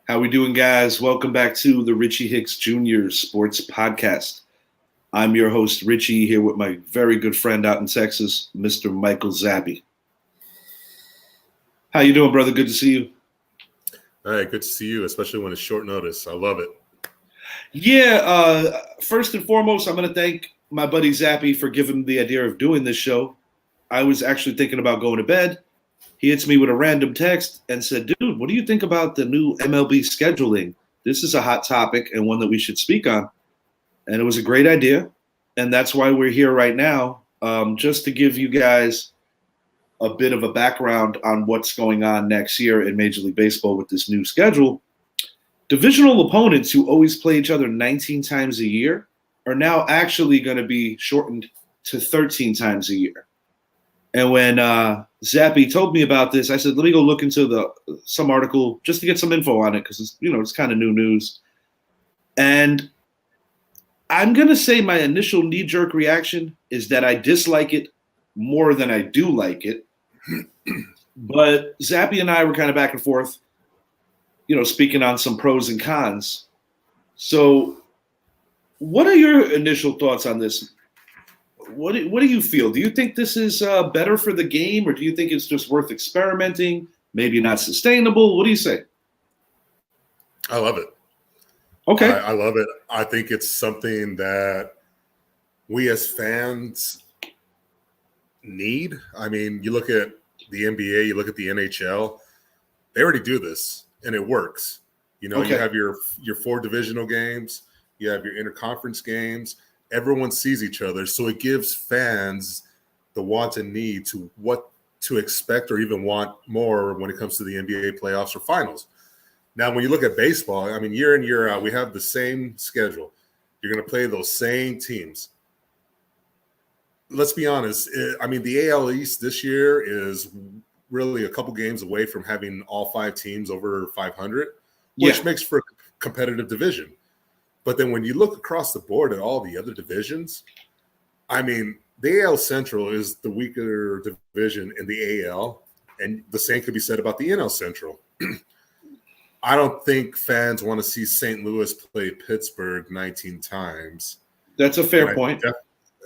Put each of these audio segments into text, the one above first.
How we doing, guys? Welcome back to the Richie Hicks Jr. Sports Podcast. I'm your host, Richie, here with my very good friend out in Texas, Mr. Michael Zappy. How you doing, brother? Good to see you. All right, good to see you, especially when it's short notice. I love it. Yeah, first and foremost, I'm going to thank my buddy Zappy for giving me the idea of doing this show. I was actually thinking about going to bed. He hits me with a random text and said, dude, what do you think about the new MLB scheduling? This is a hot topic and one that we should speak on. And it was a great idea. And that's why we're here right now, just to give you guys a bit of a background on what's going on next year in Major League Baseball with this new schedule. Divisional opponents who always play each other 19 times a year are now actually going to be shortened to 13 times a year. And when Zappy told me about this, I said, let me go look into some article just to get some info on it because it's kind of new news. And I'm going to say my initial knee-jerk reaction is that I dislike it more than I do like it. But Zappy and I were kind of back and forth, speaking on some pros and cons. So what are your initial thoughts on this? What do you feel? Do you think this is better for the game, or do you think it's just worth experimenting, maybe not sustainable? What do you say? I love it. Okay. I love it. I think it's something that we as fans need. I mean, you look at the NBA, you look at the NHL, they already do this, and it works. You have your 4 divisional games, you have your interconference games. Everyone sees each other, so it gives fans the want and need to what to expect or even want more when it comes to the NBA playoffs or finals. Now, when you look at baseball, I mean, year in, year out, we have the same schedule. You're going to play those same teams. Let's be honest. The AL East this year is really a couple games away from having all 5 teams over 500, which makes for a competitive division. But then when you look across the board at all the other divisions, I mean, the AL Central is the weaker division in the AL, and the same could be said about the NL Central. I don't think fans want to see St. Louis play Pittsburgh 19 times. That's a fair point.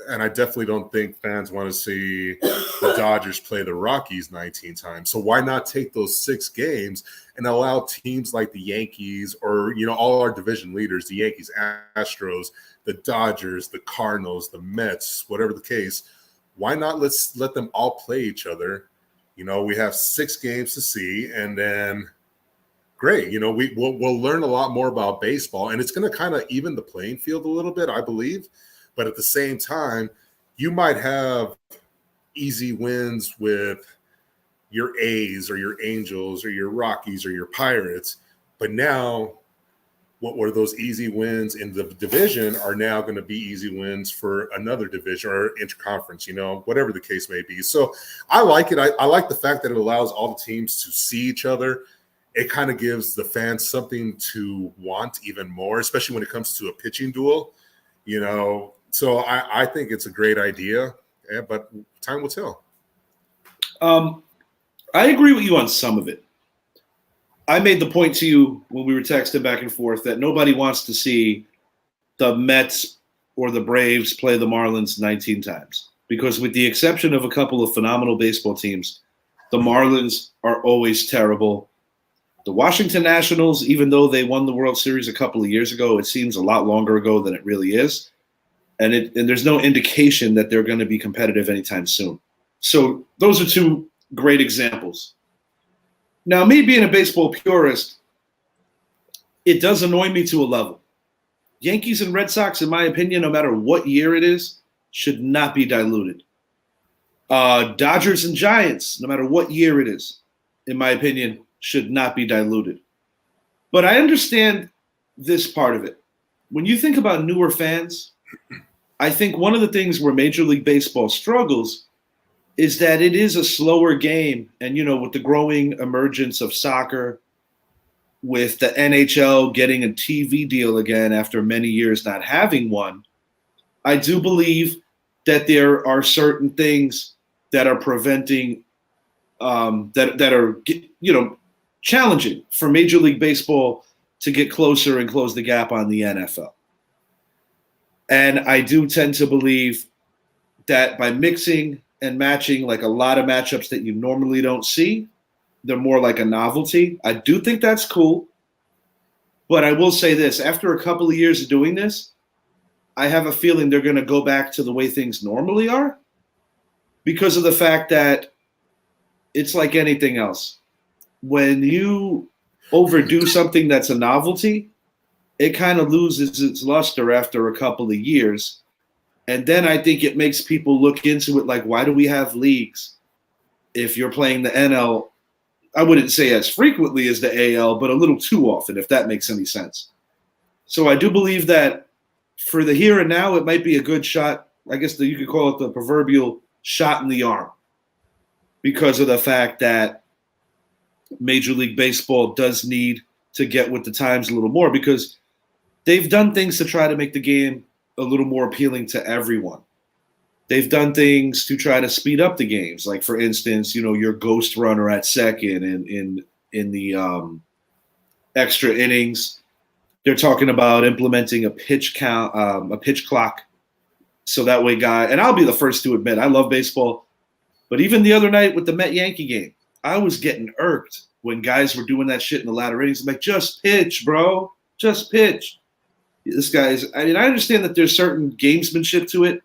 And I definitely don't think fans want to see the Dodgers play the Rockies 19 times. So why not take those 6 games and allow teams like the Yankees or, all our division leaders, the Yankees, Astros, the Dodgers, the Cardinals, the Mets, whatever the case, why not let them all play each other? We have 6 games to see, and then great. We'll learn a lot more about baseball, and it's going to kind of even the playing field a little bit, I believe. But at the same time, you might have easy wins with your A's or your Angels or your Rockies or your Pirates. But now what were those easy wins in the division are now going to be easy wins for another division or interconference, whatever the case may be. So I like it. I like the fact that it allows all the teams to see each other. It kind of gives the fans something to want even more, especially when it comes to a pitching duel, So I think it's a great idea, but time will tell. I agree with you on some of it. I made the point to you when we were texting back and forth that nobody wants to see the Mets or the Braves play the Marlins 19 times. Because with the exception of a couple of phenomenal baseball teams, the Marlins are always terrible. The Washington Nationals, even though they won the World Series a couple of years ago, it seems a lot longer ago than it really is. And there's no indication that they're going to be competitive anytime soon. So those are 2 great examples. Now, me being a baseball purist, it does annoy me to a level. Yankees and Red Sox, in my opinion, no matter what year it is, should not be diluted. Dodgers and Giants, no matter what year it is, in my opinion, should not be diluted. But I understand this part of it. When you think about newer fans, I think one of the things where Major League Baseball struggles is that it is a slower game. And, with the growing emergence of soccer, with the NHL getting a TV deal again after many years not having one, I do believe that there are certain things that are preventing, that are, challenging for Major League Baseball to get closer and close the gap on the NFL. And I do tend to believe that by mixing and matching like a lot of matchups that you normally don't see, they're more like a novelty. I do think that's cool. But I will say this, after a couple of years of doing this, I have a feeling they're going to go back to the way things normally are because of the fact that it's like anything else. When you overdo something that's a novelty, it kind of loses its luster after a couple of years. And then I think it makes people look into it like, why do we have leagues if you're playing the NL? I wouldn't say as frequently as the AL, but a little too often, if that makes any sense. So I do believe that for the here and now, it might be a good shot. I guess you could call it the proverbial shot in the arm because of the fact that Major League Baseball does need to get with the times a little more because they've done things to try to make the game a little more appealing to everyone. They've done things to try to speed up the games. Like, for instance, your ghost runner at second in the extra innings. They're talking about implementing a pitch count, a pitch clock. So that way, and I'll be the first to admit, I love baseball. But even the other night with the Met-Yankee game, I was getting irked when guys were doing that shit in the latter innings. I'm like, just pitch, bro. Just pitch. I understand that there's certain gamesmanship to it,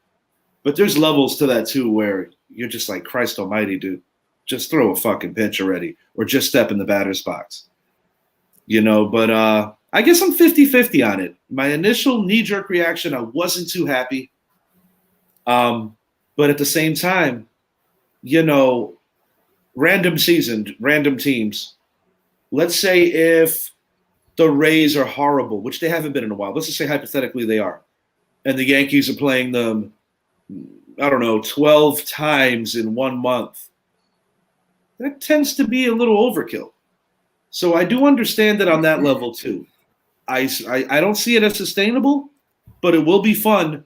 but there's levels to that too where you're just like, Christ almighty, dude. Just throw a fucking pitch already or just step in the batter's box. But I guess I'm 50-50 on it. My initial knee-jerk reaction, I wasn't too happy. But at the same time, random season, random teams. Let's say if the Rays are horrible, which they haven't been in a while. Let's just say hypothetically they are. And the Yankees are playing them, 12 times in 1 month. That tends to be a little overkill. So I do understand it on that level too. I don't see it as sustainable, but it will be fun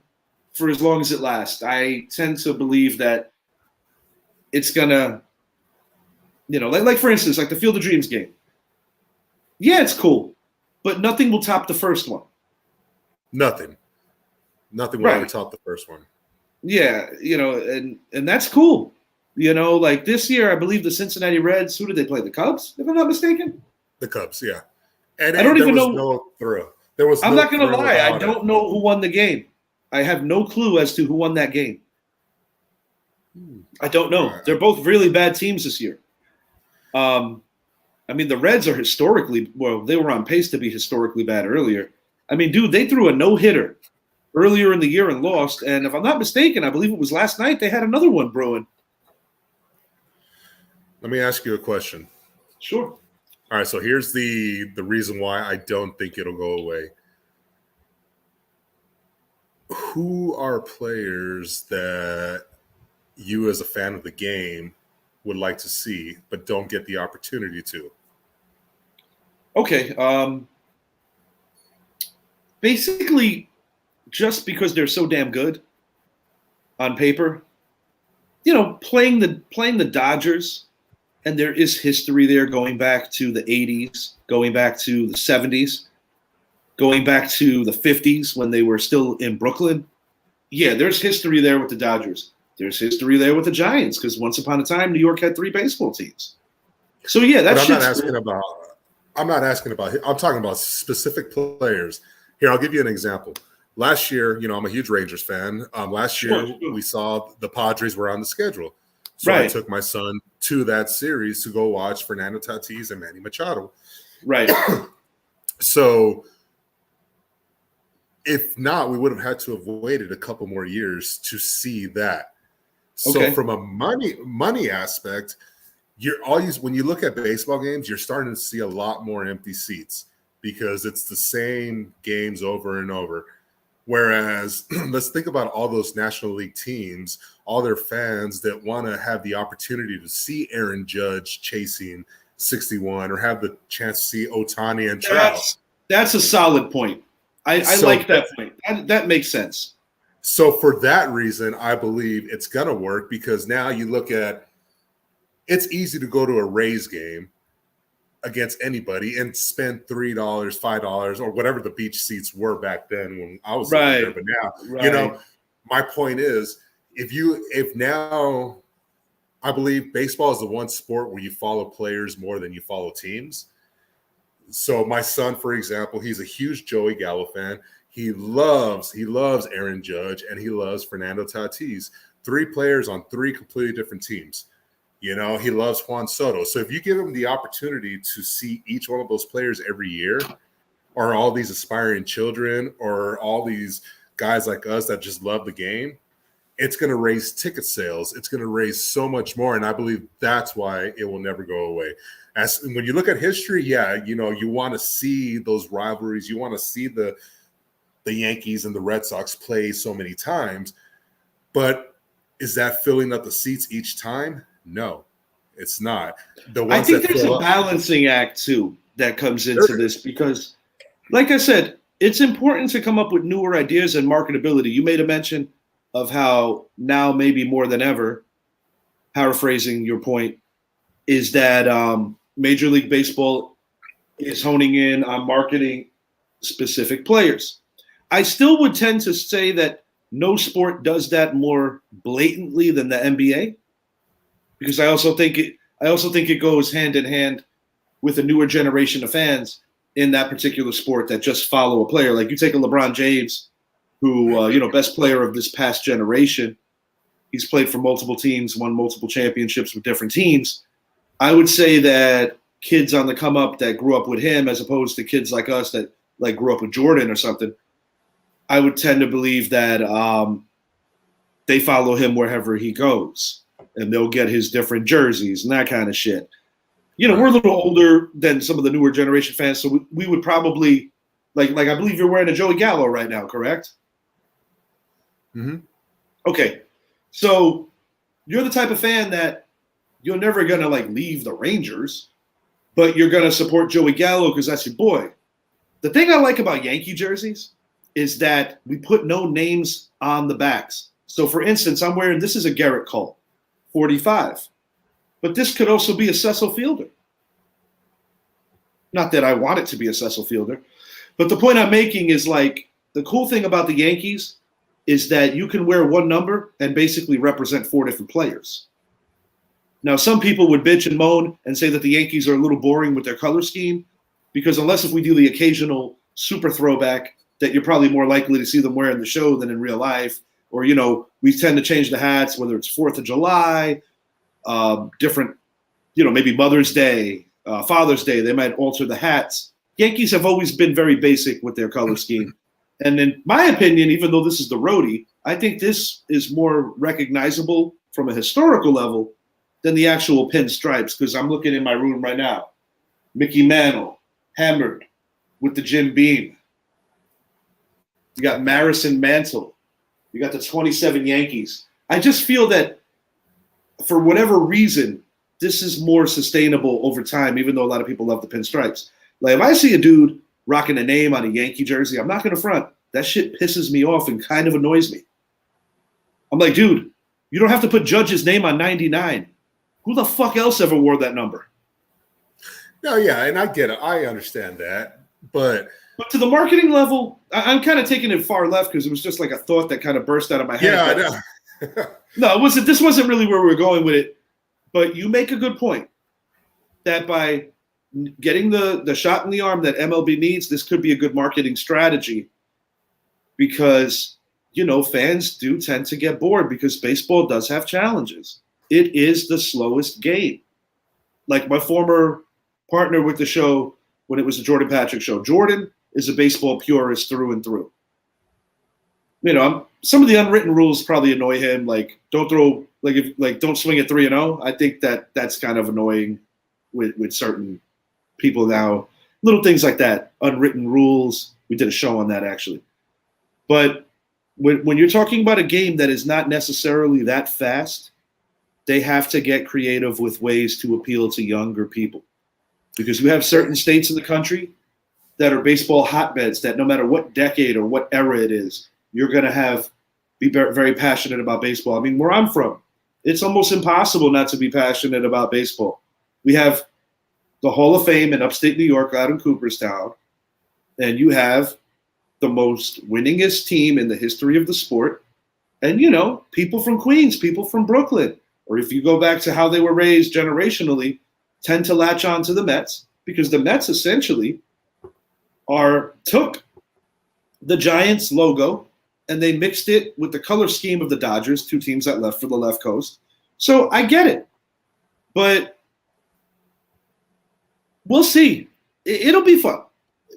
for as long as it lasts. I tend to believe that it's gonna, like for instance, like the Field of Dreams game. Yeah, it's cool, but nothing will top the first one. Nothing will ever top the first one. Yeah, and that's cool. Like this year, I believe the Cincinnati Reds. Who did they play? The Cubs, if I'm not mistaken. The Cubs, yeah. And I don't even know. No thrill. There was. I'm not going to lie. I don't don't know who won the game. I have no clue as to who won that game. I don't know. They're both really bad teams this year. The Reds are they were on pace to be historically bad earlier. Dude, they threw a no-hitter earlier in the year and lost. And if I'm not mistaken, I believe it was last night, they had another one brewing. Let me ask you a question. Sure. All right, so here's the reason why I don't think it'll go away. Who are players that you as a fan of the game would like to see but don't get the opportunity to? Okay. Basically, just because they're so damn good on paper, playing the Dodgers, and there is history there going back to the 80s, going back to the 70s, going back to the 50s when they were still in Brooklyn. Yeah, there's history there with the Dodgers. There's history there with the Giants because once upon a time, New York had 3 baseball teams. So yeah, that's. I'm not asking about. I'm talking about specific players. Here, I'll give you an example. Last year, I'm a huge Rangers fan. Last year, we saw the Padres were on the schedule. So I took my son to that series to go watch Fernando Tatis and Manny Machado. Right. So if not, we would have had to have waited a couple more years to see that. So from a money aspect, when you look at baseball games, you're starting to see a lot more empty seats because it's the same games over and over. Whereas let's think about all those National League teams, all their fans that want to have the opportunity to see Aaron Judge chasing 61 or have the chance to see Ohtani and Trout. That's a solid point. I like that point. That makes sense. So for that reason, I believe it's going to work because now you look at it's easy to go to a Rays game against anybody and spend $3, $5, or whatever the beach seats were back then when I was living there. But now, you know, my point is, if now, I believe baseball is the one sport where you follow players more than you follow teams. So my son, for example, he's a huge Joey Gallo fan. He loves Aaron Judge, and he loves Fernando Tatis. 3 players on 3 completely different teams. You know, he loves Juan Soto. So if you give him the opportunity to see each one of those players every year, or all these aspiring children, or all these guys like us that just love the game, it's going to raise ticket sales. It's going to raise so much more. And I believe that's why it will never go away. As when you look at history, yeah, you know, you want to see those rivalries. You want to see the Yankees and the Red Sox play so many times. But is that filling up the seats each time? No, it's not. I think there's a balancing act, too, that comes into this because, like I said, it's important to come up with newer ideas and marketability. You made a mention of how now maybe more than ever, paraphrasing your point, is that Major League Baseball is honing in on marketing specific players. I still would tend to say that no sport does that more blatantly than the NBA, because I also think it goes hand in hand with a newer generation of fans in that particular sport that just follow a player. Like you take a LeBron James, who best player of this past generation. He's played for multiple teams, won multiple championships with different teams. I would say that kids on the come up that grew up with him, as opposed to kids like us that like grew up with Jordan or something, I would tend to believe that they follow him wherever he goes, and they'll get his different jerseys and that kind of shit. You know, we're a little older than some of the newer generation fans, so we would probably like I believe you're wearing a Joey Gallo right now, correct? Mm-hmm. Okay, so you're the type of fan that you're never gonna like leave the Rangers, but you're gonna support Joey Gallo because that's your boy. The thing I like about Yankee jerseys is that we put no names on the backs. So, for instance, I'm wearing, this is a Garrett Cole, 45. But this could also be a Cecil Fielder. Not that I want it to be a Cecil Fielder. But the point I'm making is like, the cool thing about the Yankees is that you can wear one number and basically represent 4 different players. Now, some people would bitch and moan and say that the Yankees are a little boring with their color scheme, because unless if we do the occasional super throwback that you're probably more likely to see them wear in the show than in real life, or, you know, we tend to change the hats, whether it's 4th of July, different, you know, maybe Mother's Day, Father's Day, they might alter the hats. Yankees have always been very basic with their color scheme. And in my opinion, even though this is the roadie, I think this is more recognizable from a historical level than the actual pinstripes, because I'm looking in my room right now. Mickey Mantle, hammered with the Jim Beam. You got Marison Mantle. You got the 27 Yankees. I just feel that for whatever reason, this is more sustainable over time, even though a lot of people love the pinstripes. Like if I see a dude rocking a name on a Yankee jersey, I'm not going to front. That shit pisses me off and kind of annoys me. I'm like, dude, you don't have to put Judge's name on 99. Who the fuck else ever wore that number? No, yeah, and I get it. I understand that. But to the marketing level, I'm kind of taking it far left because it was just like a thought that kind of burst out of my head. Yeah, I know. No, it wasn't. This wasn't really where we were going with it. But you make a good point that by getting the shot in the arm that MLB needs, this could be a good marketing strategy, because, you know, fans do tend to get bored because baseball does have challenges. It is the slowest game. Like my former partner with the show when it was the Jordan Patrick show, Jordan is a baseball purist through and through. You know, some of the unwritten rules probably annoy him. Like don't throw, don't swing at 3-0. I think that's kind of annoying with certain people now. Little things like that, unwritten rules. We did a show on that actually. But when you're talking about a game that is not necessarily that fast, they have to get creative with ways to appeal to younger people, because we have certain states in the country that are baseball hotbeds that no matter what decade or what era it is, you're going to be very passionate about baseball. I mean, where I'm from, it's almost impossible not to be passionate about baseball. We have the Hall of Fame in upstate New York out in Cooperstown, and you have the most winningest team in the history of the sport. And, people from Queens, people from Brooklyn, or if you go back to how they were raised generationally, tend to latch on to the Mets because the Mets essentially took the Giants logo and they mixed it with the color scheme of the Dodgers, two teams that left for the left coast. So I get it, but we'll see. It'll be fun.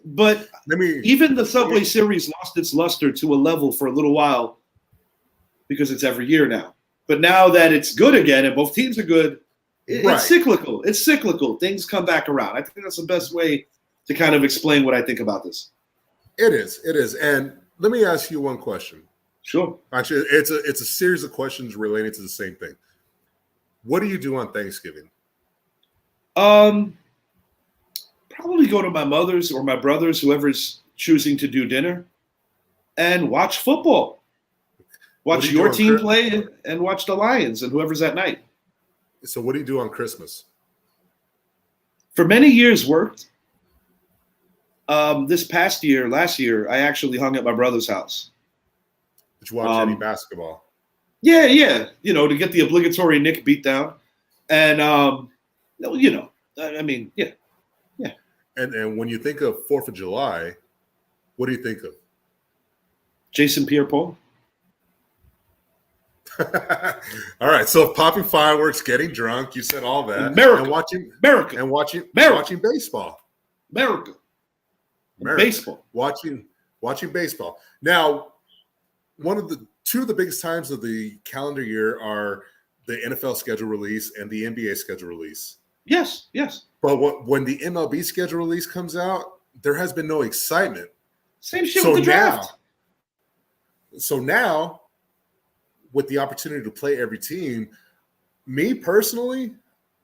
But even the Subway Series lost its luster to a level for a little while because it's every year now. But now that it's good again and both teams are good, it's cyclical. It's cyclical. Things come back around. I think that's the best way to kind of explain what I think about this. It is. And let me ask you one question. Sure. Actually, it's a series of questions relating to the same thing. What do you do on Thanksgiving? Probably go to my mother's or my brother's, whoever's choosing to do dinner, and watch football. Watch your team play and watch the Lions and whoever's at night. So what do you do on Christmas? For many years worked. Last year, I actually hung at my brother's house. Did you watch any basketball? Yeah. To get the obligatory Nick beatdown. And, yeah. And when you think of 4th of July, what do you think of? Jason Pierre-Paul. All right. So popping fireworks, getting drunk, you said all that. America. And watching baseball. America. Baseball. Watching baseball. Now, two of the biggest times of the calendar year are the NFL schedule release and the NBA schedule release. Yes. But when the MLB schedule release comes out, there has been no excitement. Same shit with the draft. So now, with the opportunity to play every team, me personally,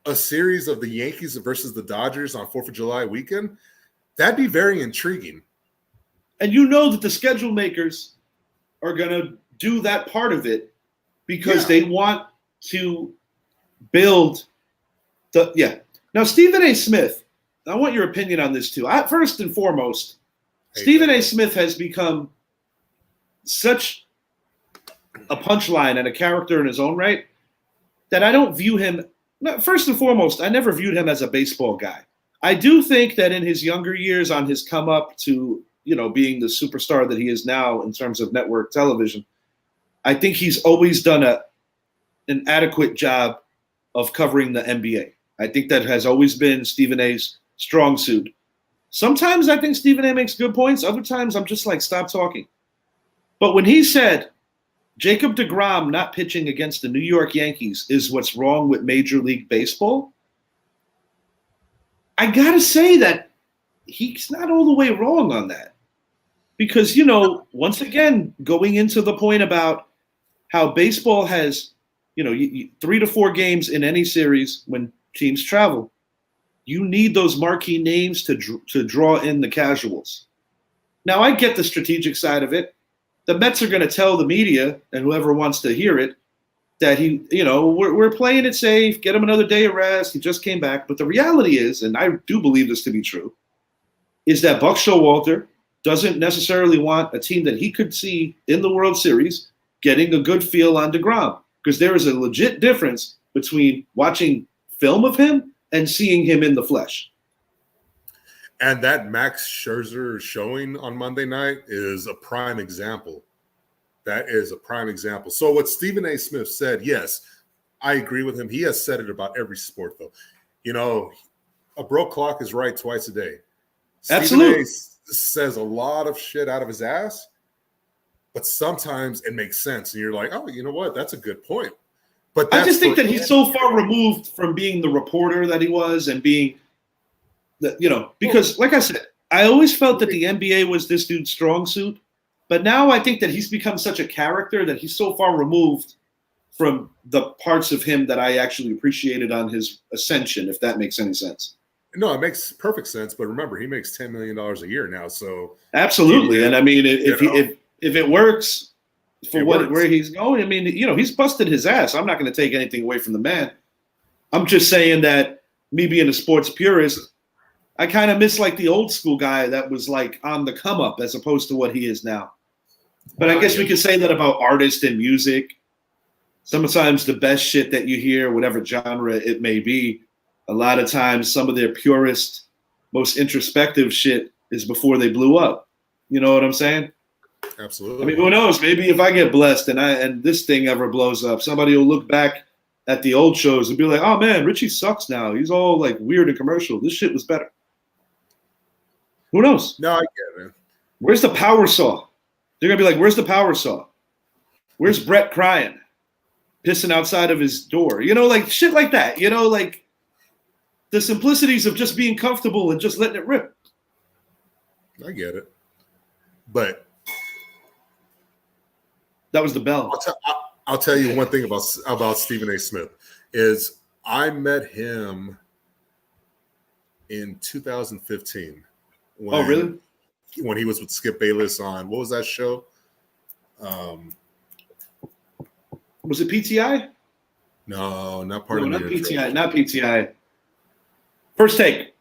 a series of the Yankees versus the Dodgers on 4th of July weekend, that'd be very intriguing. And you know that the schedule makers are going to do that part of it because they want to build Now, Stephen A. Smith, I want your opinion on this too. First and foremost, Stephen A. Smith has become such a punchline and a character in his own right that I don't view him. First and foremost, I never viewed him as a baseball guy. I do think that in his younger years, on his come up to being the superstar that he is now in terms of network television, I think he's always done an adequate job of covering the NBA. I think that has always been Stephen A's strong suit. Sometimes I think Stephen A makes good points. Other times I'm just like, stop talking. But when he said Jacob deGrom not pitching against the New York Yankees is what's wrong with Major League Baseball, I got to say that he's not all the way wrong on that. Because, once again, going into the point about how baseball has, 3 to 4 games in any series when teams travel, you need those marquee names to draw in the casuals. Now, I get the strategic side of it. The Mets are going to tell the media and whoever wants to hear it that we're playing it safe, get him another day of rest. He just came back. But the reality is, and I do believe this to be true, is that Buck Showalter doesn't necessarily want a team that he could see in the World Series getting a good feel on DeGrom, because there is a legit difference between watching film of him and seeing him in the flesh. And that Max Scherzer showing on Monday night is a prime example. That is a prime example. So what Stephen A. Smith said, yes, I agree with him. He has said it about every sport, though. A broke clock is right twice a day. Absolutely. Stephen A. says a lot of shit out of his ass, but sometimes it makes sense. And you're like, oh, you know what? That's a good point. But I just think that he's so far removed from being the reporter that he was and being because like I said, I always felt that the NBA was this dude's strong suit, but now I think that he's become such a character that he's so far removed from the parts of him that I actually appreciated on his ascension, if that makes any sense. No, it makes perfect sense. But remember, he makes $10 million a year now. So absolutely. And I mean, if it works for where he's going, I mean, he's busted his ass. I'm not going to take anything away from the man. I'm just saying that me being a sports purist, I kind of miss like the old school guy that was like on the come up as opposed to what he is now. But I guess we could say that about artists and music. Sometimes the best shit that you hear, whatever genre it may be, a lot of times some of their purest, most introspective shit is before they blew up. You know what I'm saying? Absolutely. I mean, who knows? Maybe if I get blessed and this thing ever blows up, somebody will look back at the old shows and be like, "Oh man, Richie sucks now. He's all like weird and commercial. This shit was better." Who knows? No, I get it. Where's the power saw? They're gonna be like, "Where's the power saw? Where's Brett crying, pissing outside of his door?" You know, like shit like that. You know, like the simplicities of just being comfortable and just letting it rip. I get it. But that was the bell. I'll tell you one thing about Stephen A. Smith is I met him in 2015. Really? When he was with Skip Bayless on, what was that show? Was it PTI? No, not part of not the PTI. Not PTI. First Take.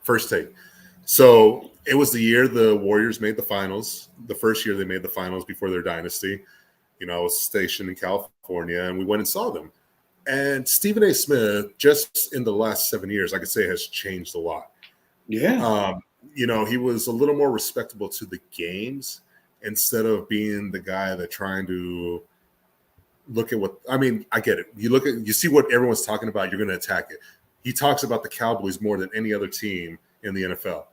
First Take. So it was the year the Warriors made the finals. The first year they made the finals before their dynasty. You know, I was stationed in California, and we went and saw them. And Stephen A. Smith, just in the last 7 years, I could say has changed a lot. Yeah. You know, he was a little more respectable to the games instead of being the guy that trying to look at what – I mean, I get it. You see what everyone's talking about, you're going to attack it. He talks about the Cowboys more than any other team in the NFL.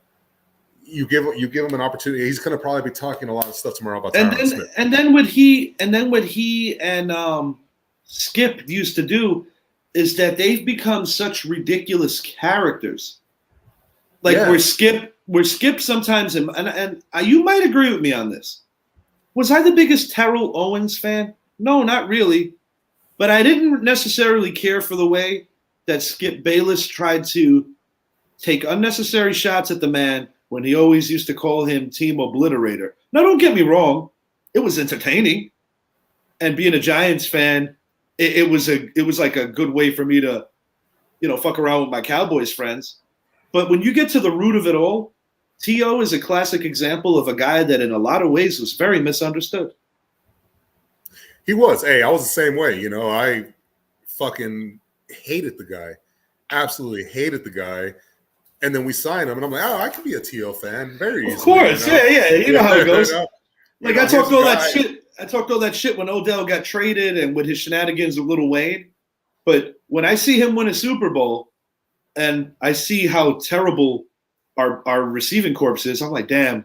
You give him an opportunity. He's going to probably be talking a lot of stuff tomorrow about Tyron Smith. And then what he and Skip used to do is that they've become such ridiculous characters. Like where Skip sometimes and you might agree with me on this. Was I the biggest Terrell Owens fan? No, not really. But I didn't necessarily care for the way that Skip Bayless tried to take unnecessary shots at the man when he always used to call him Team Obliterator. Now, don't get me wrong. It was entertaining. And being a Giants fan, it was like a good way for me to, you know, fuck around with my Cowboys friends. But when you get to the root of it all, T.O. is a classic example of a guy that in a lot of ways was very misunderstood. He was. Hey, I was the same way. You know, I fucking hated the guy. Absolutely hated the guy. And then we signed him, and I'm like, oh, I could be a T.O. fan very easily. Of course, you know? Yeah. You know how it goes. Like, I talked all that shit. I talked all that shit when Odell got traded and with his shenanigans with Lil Wayne. But when I see him win a Super Bowl and I see how terrible our receiving corps is, I'm like, damn,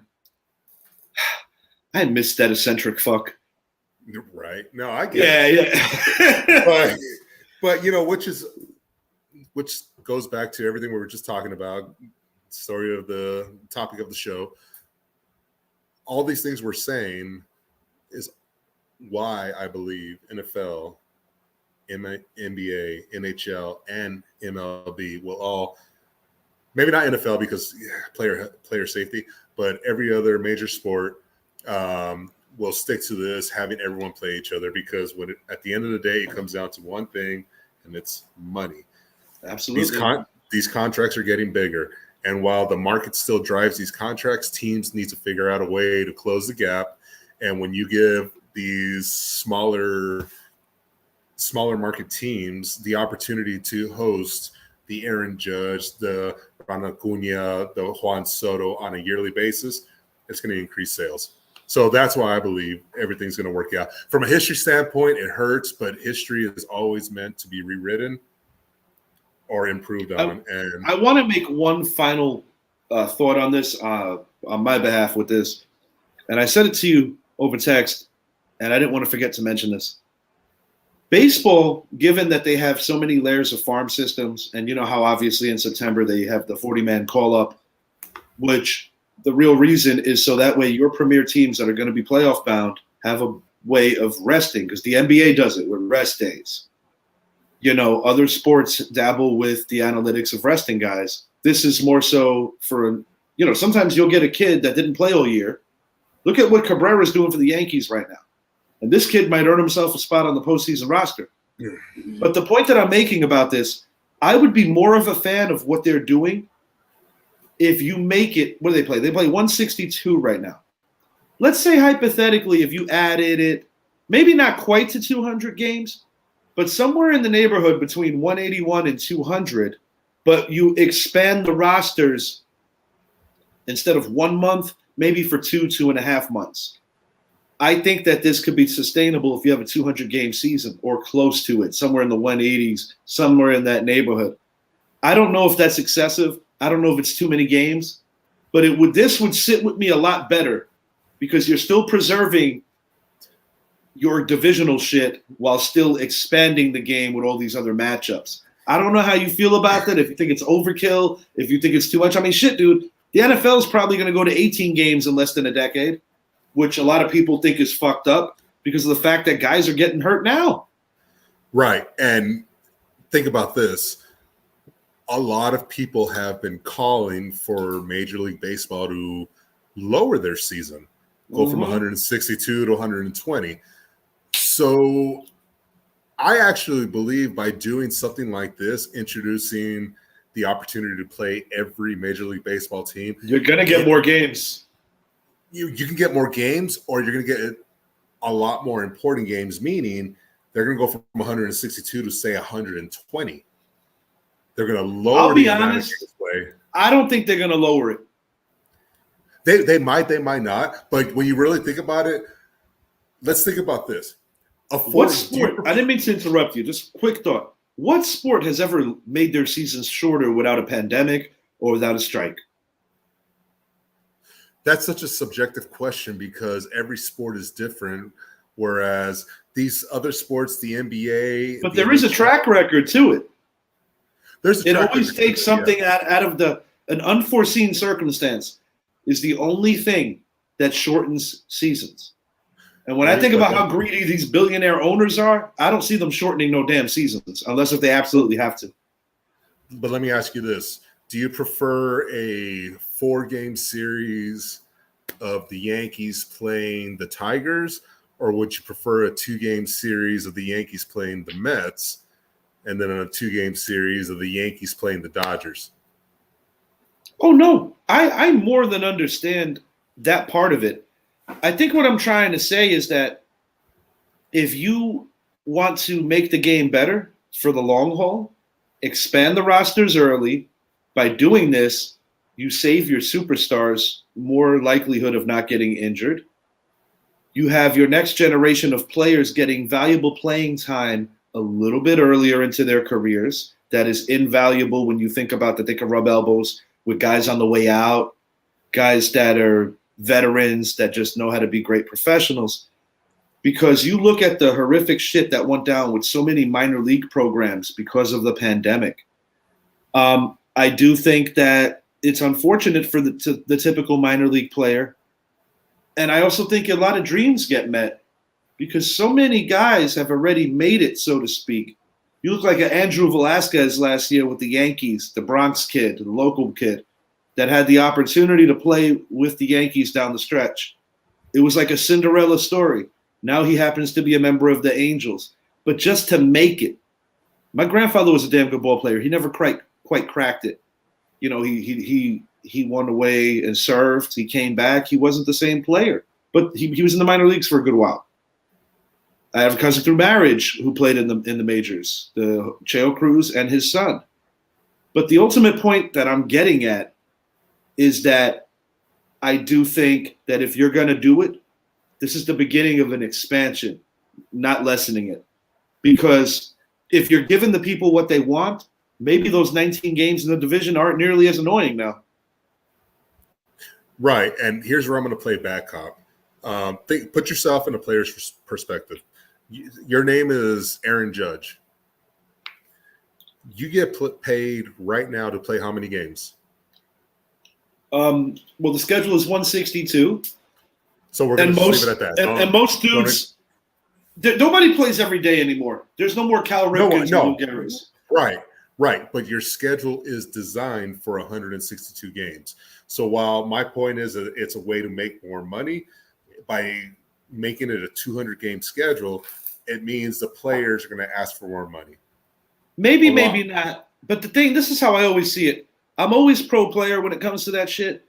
I missed that eccentric fuck. Right. No, I get it. Yeah. But you know, which goes back to everything we were just talking about, story of the topic of the show. All these things we're saying is why I believe NFL, NBA, NHL, and MLB will all, maybe not NFL because player safety, but every other major sport will stick to this, having everyone play each other, because at the end of the day, it comes down to one thing, and it's money. Absolutely. These contracts are getting bigger. And while the market still drives these contracts, teams need to figure out a way to close the gap. And when you give these smaller market teams the opportunity to host the Aaron Judge, the Ron Acuna, the Juan Soto on a yearly basis, it's going to increase sales. So that's why I believe everything's going to work out. From a history standpoint, it hurts, but history is always meant to be rewritten or improved on. And I want to make one final thought on this, on my behalf with this. And I said it to you over text, and I didn't want to forget to mention this. Baseball, given that they have so many layers of farm systems, and you know how obviously in September they have the 40-man call-up, which the real reason is so that way your premier teams that are going to be playoff bound have a way of resting, because the NBA does it with rest days. You know, other sports dabble with the analytics of resting guys. This is more so for, you know, sometimes you'll get a kid that didn't play all year. Look at what Cabrera's doing for the Yankees right now. And this kid might earn himself a spot on the postseason roster. Yeah. But the point that I'm making about this I would be more of a fan of what they're doing if you make it. What do they play? They play 162 right now. Let's say hypothetically, if you added it, maybe not quite to 200 games, but somewhere in the neighborhood between 181 and 200, but you expand the rosters instead of 1 month, maybe for 2.5 months. I think that this could be sustainable if you have a 200-game season or close to it, somewhere in the 180s, somewhere in that neighborhood. I don't know if that's excessive. I don't know if it's too many games, but this would sit with me a lot better because you're still preserving your divisional shit while still expanding the game with all these other matchups. I don't know how you feel about that, if you think it's overkill, if you think it's too much. I mean, shit, dude, the NFL is probably going to go to 18 games in less than a decade, which a lot of people think is fucked up because of the fact that guys are getting hurt now. Right. And think about this. A lot of people have been calling for Major League Baseball to lower their season, go from 162 to 120. So I actually believe by doing something like this, introducing the opportunity to play every Major League Baseball team, you're going to get more games. You can get more games, or you're going to get a lot more important games, meaning they're going to go from 162 to, say, 120. They're going to lower I'll be the amount honest, of games played. I don't think they're going to lower it. They might not. But when you really think about it, let's think about this. What sport? I didn't mean to interrupt you. Just quick thought. What sport has ever made their seasons shorter without a pandemic or without a strike? That's such a subjective question because every sport is different. Whereas these other sports, the NBA, but there is a track record to it. It always takes something out of an unforeseen circumstance is the only thing that shortens seasons. And when I think about how greedy these billionaire owners are, I don't see them shortening no damn seasons unless if they absolutely have to. But let me ask you this. Do you prefer a 4-game series of the Yankees playing the Tigers, or would you prefer a 2-game series of the Yankees playing the Mets, and then a 2-game series of the Yankees playing the Dodgers? Oh, no. I more than understand that part of it. I think what I'm trying to say is that if you want to make the game better for the long haul, expand the rosters early. By doing this, you save your superstars more likelihood of not getting injured. You have your next generation of players getting valuable playing time a little bit earlier into their careers. That is invaluable when you think about that they can rub elbows with guys on the way out, guys that are veterans that just know how to be great professionals. Because you look at the horrific shit that went down with so many minor league programs because of the pandemic. I do think that it's unfortunate for the typical minor league player. And I also think a lot of dreams get met because so many guys have already made it, so to speak. You look like an Andrew Velasquez last year with the Yankees, the Bronx kid, the local kid that had the opportunity to play with the Yankees down the stretch. It was like a Cinderella story. Now he happens to be a member of the Angels. But just to make it. My grandfather was a damn good ball player. He never quite cracked it. You know, he won away and served. He came back. He wasn't the same player. But he was in the minor leagues for a good while. I have a cousin through marriage who played in the majors, the Cheo Cruz and his son. But the ultimate point that I'm getting at is that I do think that if you're going to do it, this is the beginning of an expansion, not lessening it. Because if you're giving the people what they want, maybe those 19 games in the division aren't nearly as annoying now. Right. And here's where I'm going to play bad cop. Put yourself in a player's perspective. Your name is Aaron Judge. You get paid right now to play how many games? Well, the schedule is 162. So we're going to leave it at that. And most dudes, nobody plays every day anymore. There's no more Cal Ripkens and Lou Gehrys. Right. But your schedule is designed for 162 games. So while my point is that it's a way to make more money, by making it a 200-game schedule, it means the players are going to ask for more money. Maybe not. But the thing, this is how I always see it. I'm always pro player when it comes to that shit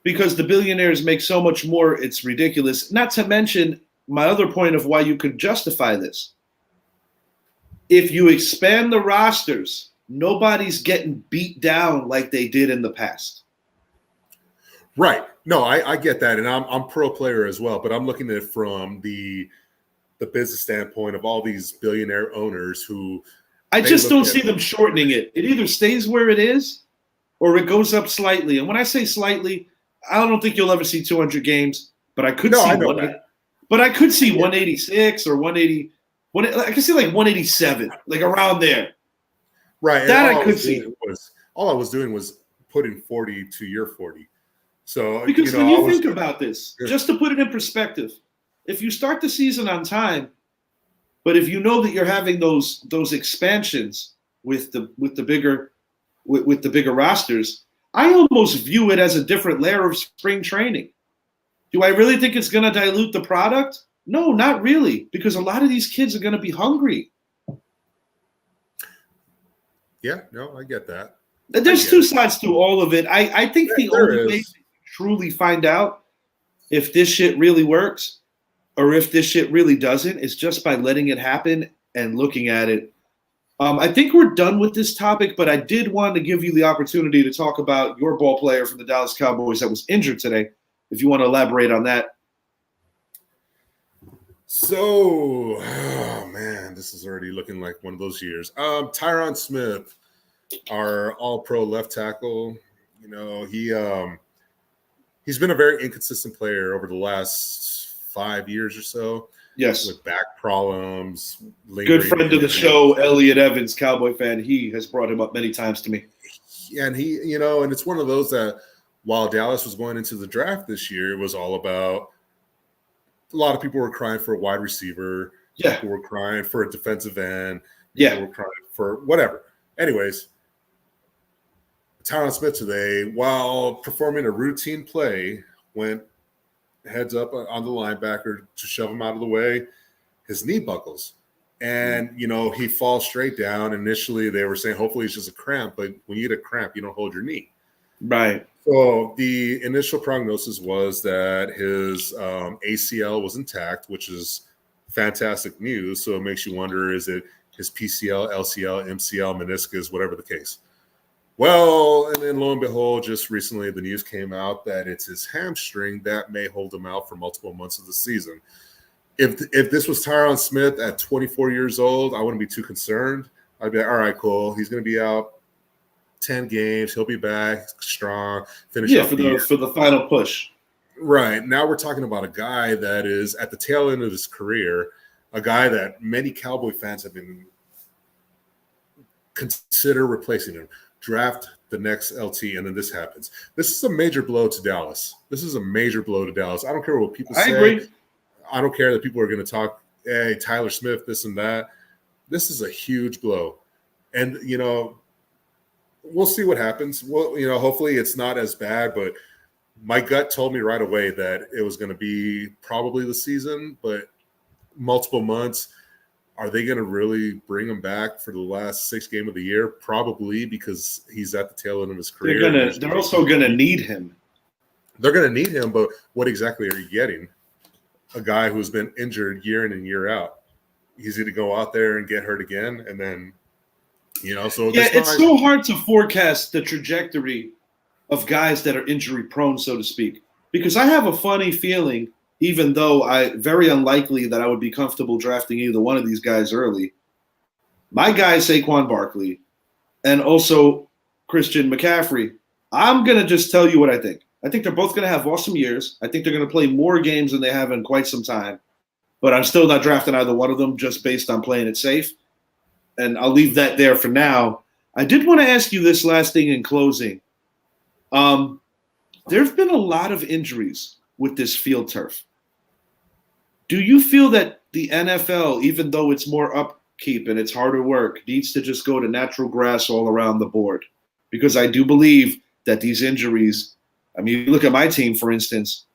because the billionaires make so much more. It's ridiculous. Not to mention my other point of why you could justify this. If you expand the rosters, nobody's getting beat down like they did in the past. Right. No, I get that, and I'm pro player as well. But I'm looking at it from the business standpoint of all these billionaire owners who I just don't see them shortening it. It either stays where it is or it goes up slightly. And when I say slightly, I don't think you'll ever see 200 games, but I could see but I could see 186 or 180. I could see like 187, like around there. Right. That I could see. All I was doing was putting 40 to your 40. So because when you think about this, just to put it in perspective, if you start the season on time, but if you know that you're having those expansions with the bigger rosters, I almost view it as a different layer of spring training. Do I really think it's going to dilute the product? No, not really, because a lot of these kids are going to be hungry. Yeah, no, I get that. There's two sides to all of it. I think the only way to truly find out if this shit really works or if this shit really doesn't is just by letting it happen and looking at it. I think we're done with this topic, but I did want to give you the opportunity to talk about your ball player from the Dallas Cowboys that was injured today, if you want to elaborate on that. So, oh man, this is already looking like one of those years. Tyron Smith, our all-pro left tackle, you know, he's been a very inconsistent player over the last 5 years or so. Yes. With back problems. Good friend of the show, Elliot Evans, Cowboy fan. He has brought him up many times to me. Yeah, and he, you know, and it's one of those that while Dallas was going into the draft this year, it was all about a lot of people were crying for a wide receiver. Yeah. People were crying for a defensive end. Yeah. People were crying for whatever. Anyways, Tyron Smith today, while performing a routine play, went heads up on the linebacker to shove him out of the way. His knee buckles. And, you know, he falls straight down. Initially, they were saying, hopefully it's just a cramp. But when you get a cramp, you don't hold your knee. Right. So the initial prognosis was that his ACL was intact, which is fantastic news. So it makes you wonder, is it his PCL, LCL, MCL, meniscus, whatever the case? Well, and then lo and behold, just recently the news came out that it's his hamstring that may hold him out for multiple months of the season. If this was Tyron Smith at 24 years old, I wouldn't be too concerned. I'd be like, all right, cool. He's going to be out 10 games. He'll be back strong. Finish for the final push. Right. Now we're talking about a guy that is at the tail end of his career, a guy that many Cowboy fans have been consider replacing him. Draft the next LT, and then this happens. This is a major blow to Dallas. This is a major blow to Dallas. I don't care what people say. I agree. I don't care that people are going to talk, hey, Tyler Smith, this and that. This is a huge blow. And, you know, we'll see what happens. Well, you know, hopefully it's not as bad, but my gut told me right away that it was going to be probably the season, but multiple months. Are they going to really bring him back for the last 6 games of the year? Probably, because he's at the tail end of his career. They're also going to need him. They're going to need him, but what exactly are you getting? A guy who's been injured year in and year out. He's going to go out there and get hurt again, and then, you know. So yeah, it's so hard to forecast the trajectory of guys that are injury prone, so to speak, because I have a funny feeling. Even though very unlikely that I would be comfortable drafting either one of these guys early. My guy is Saquon Barkley and also Christian McCaffrey. I'm going to just tell you what I think. I think they're both going to have awesome years. I think they're going to play more games than they have in quite some time. But I'm still not drafting either one of them just based on playing it safe. And I'll leave that there for now. I did want to ask you this last thing in closing. There have been a lot of injuries with this field turf. Do you feel that the NFL, even though it's more upkeep and it's harder work, needs to just go to natural grass all around the board? Because I do believe that these injuries, I mean, look at my team, for instance,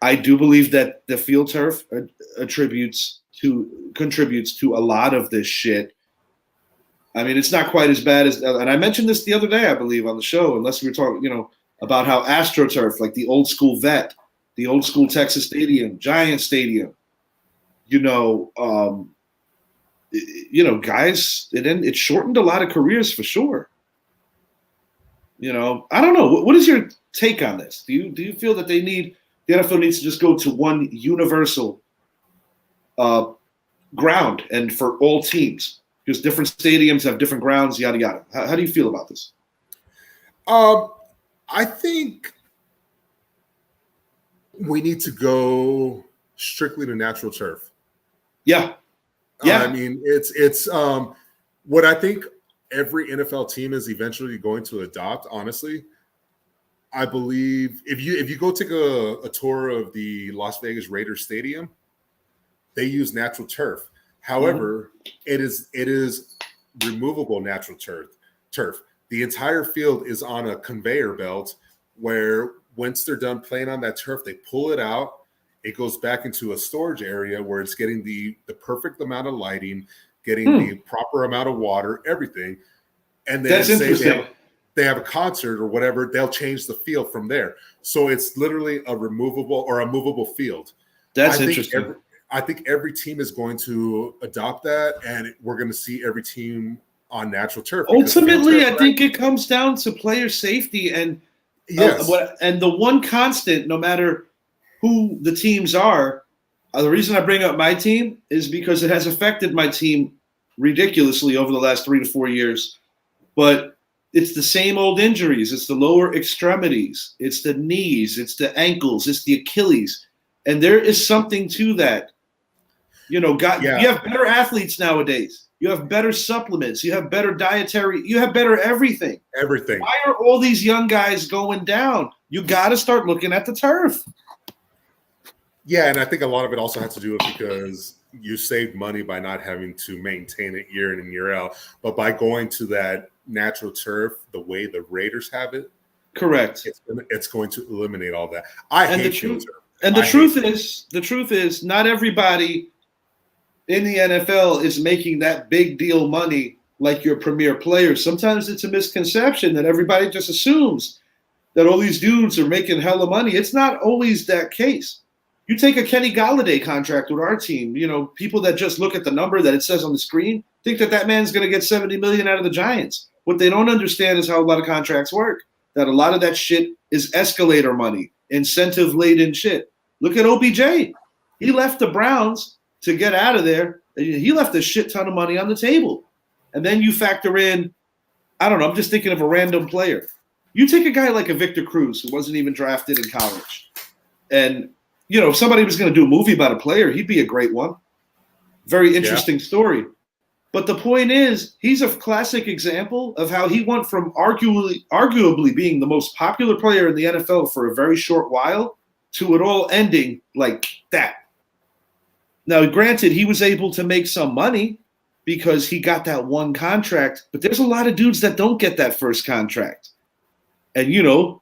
I do believe that the field turf contributes to a lot of this shit. I mean, it's not quite as bad as, and I mentioned this the other day, I believe, on the show, unless we were talking, about how AstroTurf, like the old school vet, the old school Texas Stadium, Giant Stadium, guys, it shortened a lot of careers for sure. I don't know. What is your take on this? Do you feel that the NFL needs to just go to one universal ground and for all teams? Because different stadiums have different grounds, yada yada. How do you feel about this? I think we need to go strictly to natural turf. Yeah. I mean, it's what I think every NFL team is eventually going to adopt. Honestly, I believe if you go take a tour of the Las Vegas Raiders stadium, they use natural turf. However, it is removable natural turf. The entire field is on a conveyor belt where once they're done playing on that turf, they pull it out. It goes back into a storage area where it's getting the perfect amount of lighting, getting the proper amount of water, everything. And then that's interesting. They have a concert or whatever, they'll change the field from there. So it's literally a removable or a movable field. That's interesting. I think every team is going to adopt that, and we're going to see every team on natural turf. Ultimately, I think it comes down to player safety and and the one constant, no matter who the teams are. The reason I bring up my team is because it has affected my team ridiculously over the last 3 to 4 years. But it's the same old injuries. It's the lower extremities. It's the knees. It's the ankles. It's the Achilles. And there is something to that. You have better athletes nowadays. You have better supplements. You have better dietary. You have better everything. Everything. Why are all these young guys going down? You got to start looking at the turf. Yeah, and I think a lot of it also has to do with because you save money by not having to maintain it year in and year out. But by going to that natural turf, the way the Raiders have it, correct, it's going to eliminate all that. I hate field turf. And the truth is, not everybody in the NFL is making that big deal money like your premier players. Sometimes it's a misconception that everybody just assumes that all these dudes are making hella money. It's not always that case. You take a Kenny Golladay contract with our team, people that just look at the number that it says on the screen think that man's going to get $70 million out of the Giants. What they don't understand is how a lot of contracts work, that a lot of that shit is escalator money, incentive-laden shit. Look at OBJ. He left the Browns to get out of there. He left a shit ton of money on the table. And then you factor in, I don't know, I'm just thinking of a random player. You take a guy like a Victor Cruz, who wasn't even drafted in college. And, if somebody was going to do a movie about a player, he'd be a great one. Very interesting story. But the point is, he's a classic example of how he went from arguably being the most popular player in the NFL for a very short while to it all ending like that. Now, granted, he was able to make some money because he got that one contract, but there's a lot of dudes that don't get that first contract. And,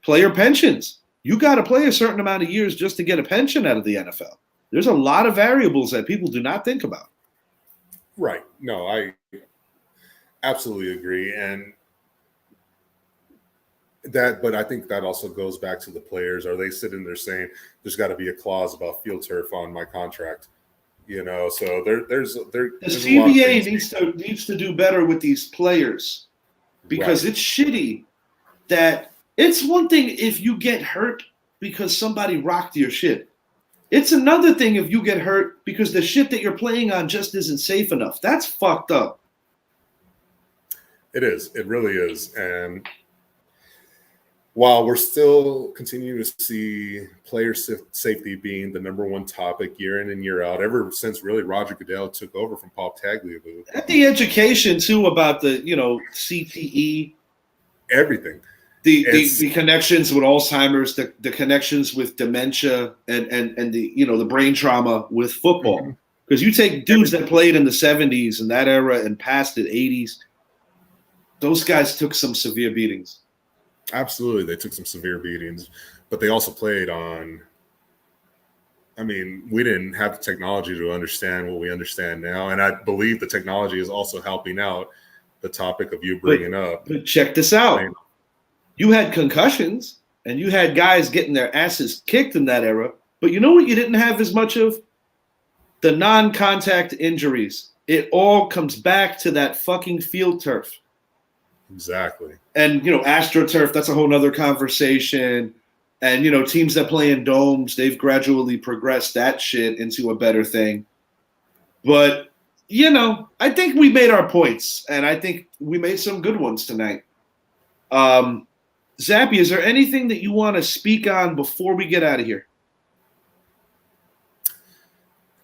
player pensions. You got to play a certain amount of years just to get a pension out of the NFL. There's a lot of variables that people do not think about. Right. No, I absolutely agree. But I think that also goes back to the players. Are they sitting there saying there's got to be a clause about field turf on my contract? So there's the CBA needs to do better with these players because it's shitty that it's one thing if you get hurt because somebody rocked your shit. It's another thing if you get hurt because the shit that you're playing on just isn't safe enough. That's fucked up. It is. It really is. And while we're still continuing to see player safety being the number one topic year in and year out, ever since really Roger Goodell took over from Paul Tagliabue. And the education, too, about the, CTE. Everything. The connections with Alzheimer's, the connections with dementia, and the brain trauma with football. Because you take dudes that played in the 70s and that era and past the 80s, those guys took some severe beatings. Absolutely, they took some severe beatings, but they also played on. I mean, we didn't have the technology to understand what we understand now, and I believe the technology is also helping out the topic of you bringing up. But check this out. You had concussions and you had guys getting their asses kicked in that era. But you know what you didn't have as much of? The non-contact injuries. It all comes back to that fucking field turf. Exactly. And, AstroTurf, that's a whole nother conversation. And, teams that play in domes, they've gradually progressed that shit into a better thing. But, I think we made our points, and I think we made some good ones tonight. Zappy, is there anything that you want to speak on before we get out of here?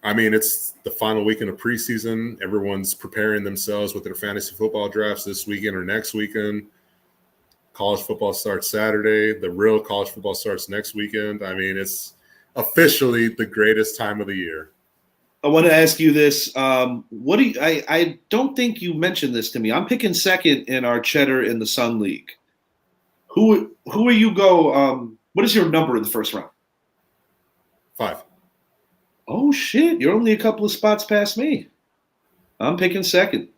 I mean, it's the final weekend of preseason. Everyone's preparing themselves with their fantasy football drafts this weekend or next weekend. College football starts Saturday. The real college football starts next weekend. I mean, it's officially the greatest time of the year. I want to ask you this. I don't think you mentioned this to me. I'm picking second in our Cheddar in the Sun League. Who are you what is your number in the first round? 5. Oh, shit. You're only a couple of spots past me. I'm picking second.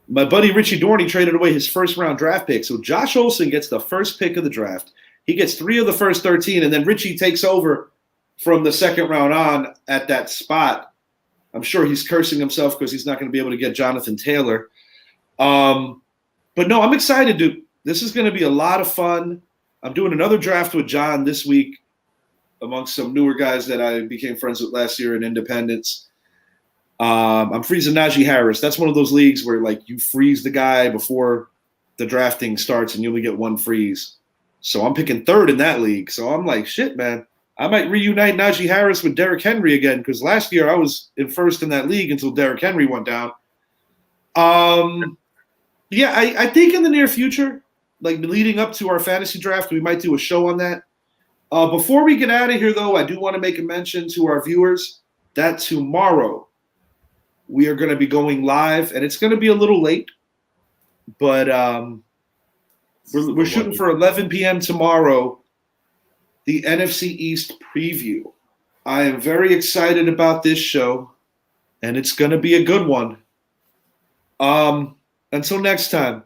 My buddy Richie Dorney traded away his first-round draft pick. So Josh Olson gets the first pick of the draft. He gets 3 of the first 13, and then Richie takes over from the second round on at that spot. I'm sure he's cursing himself because he's not going to be able to get Jonathan Taylor. But no, I'm excited, dude. This is going to be a lot of fun. I'm doing another draft with John this week amongst some newer guys that I became friends with last year in Independence. I'm freezing Najee Harris. That's one of those leagues where, you freeze the guy before the drafting starts and you only get one freeze. So I'm picking third in that league. So I'm like, shit, man. I might reunite Najee Harris with Derrick Henry again because last year I was in first in that league until Derrick Henry went down. Yeah, I think in the near future, leading up to our fantasy draft, we might do a show on that. Before we get out of here, though, I do want to make a mention to our viewers that tomorrow we are going to be going live, and it's going to be a little late, but we're shooting for 11 p.m. tomorrow, the NFC East preview. I am very excited about this show, and it's going to be a good one. Until next time,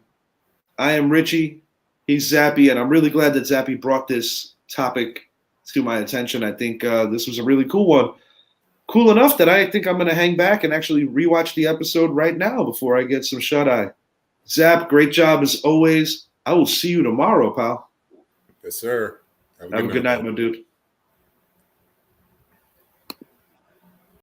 I am Richie. He's Zappy, and I'm really glad that Zappy brought this topic to my attention. I think this was a really cool one. Cool enough that I think I'm going to hang back and actually rewatch the episode right now before I get some shut-eye. Zap, great job as always. I will see you tomorrow, pal. Yes, sir. Have a good night, my dude.